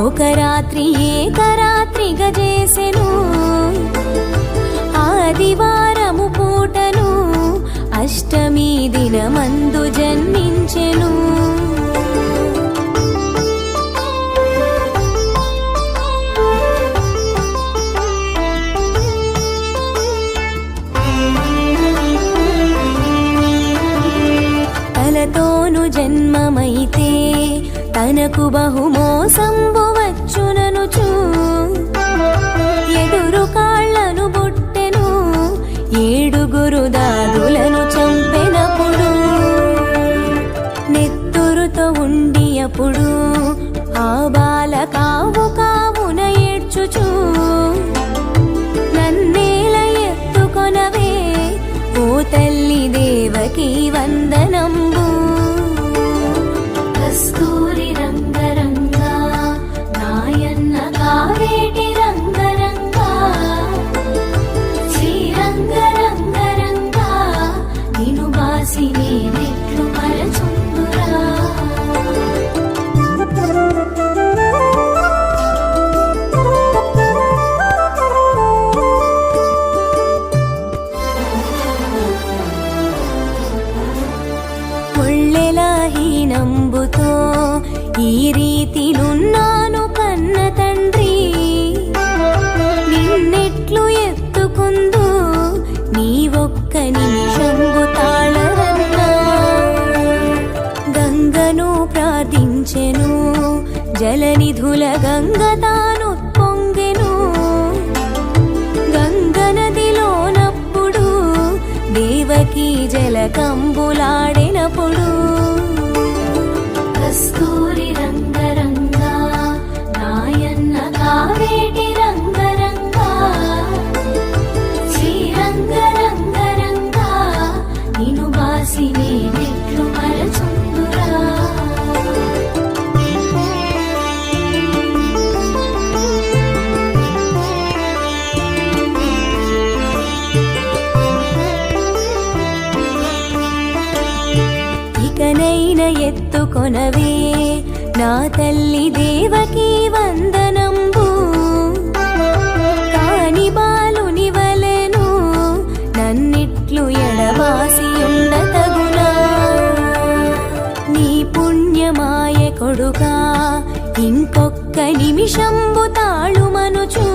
ఒక రాత్రి ఏకరాత్రిగా చేసెను ఆదివారము పూటను అష్టమి దినమందు జన్మించెను తలతోను జన్మమైతే తనకు బహుమోసంబు వచ్చుననుచు ఎదురు కాళ్లను బుట్టెను ఏడుగురు దాదులను చంపెనప్పుడు నెత్తురుతో ఉండి అప్పుడు ఆ బాల కావు కావున ఏడ్చుచు నన్నేల ఎత్తుకొనవే ఓ తల్లి దేవకీ వందనంబు కస్తూరి రంగరంగా నాయన్న కావేటి రంగరంగా శ్రీరంగరంగరంగా నిను బాసి నేనెట్లు మరచుందురా హీనంబుతో ఈ రీతిలున్నాను కన్న తండ్రి నిన్నెట్లు ఎత్తుకుందు నీ ఒక్క నిమిషంబు తాళరన్నా గంగను ప్రార్థించెను జలనిధుల గంగ తాను పొంగెను గంగ నదిలోనప్పుడు దేవకీ జలకంబులాడినప్పుడు కస్తూరి రంగరంగా నాయన్న కావేటి రంగరంగా శ్రీరంగరంగరంగా నిను బాసి నేనెట్లు మరచుందురా ఇకనైన ఎత్తుకొనవే నా తల్లి దేవకీ వందనంబు కాని బాలుని వలెను నన్నిట్లు ఎడబాసి ఉండతగునా నీ పుణ్యమాయ కొడుకా ఇంకొక్క నిమిషంబు తాళుమనుచు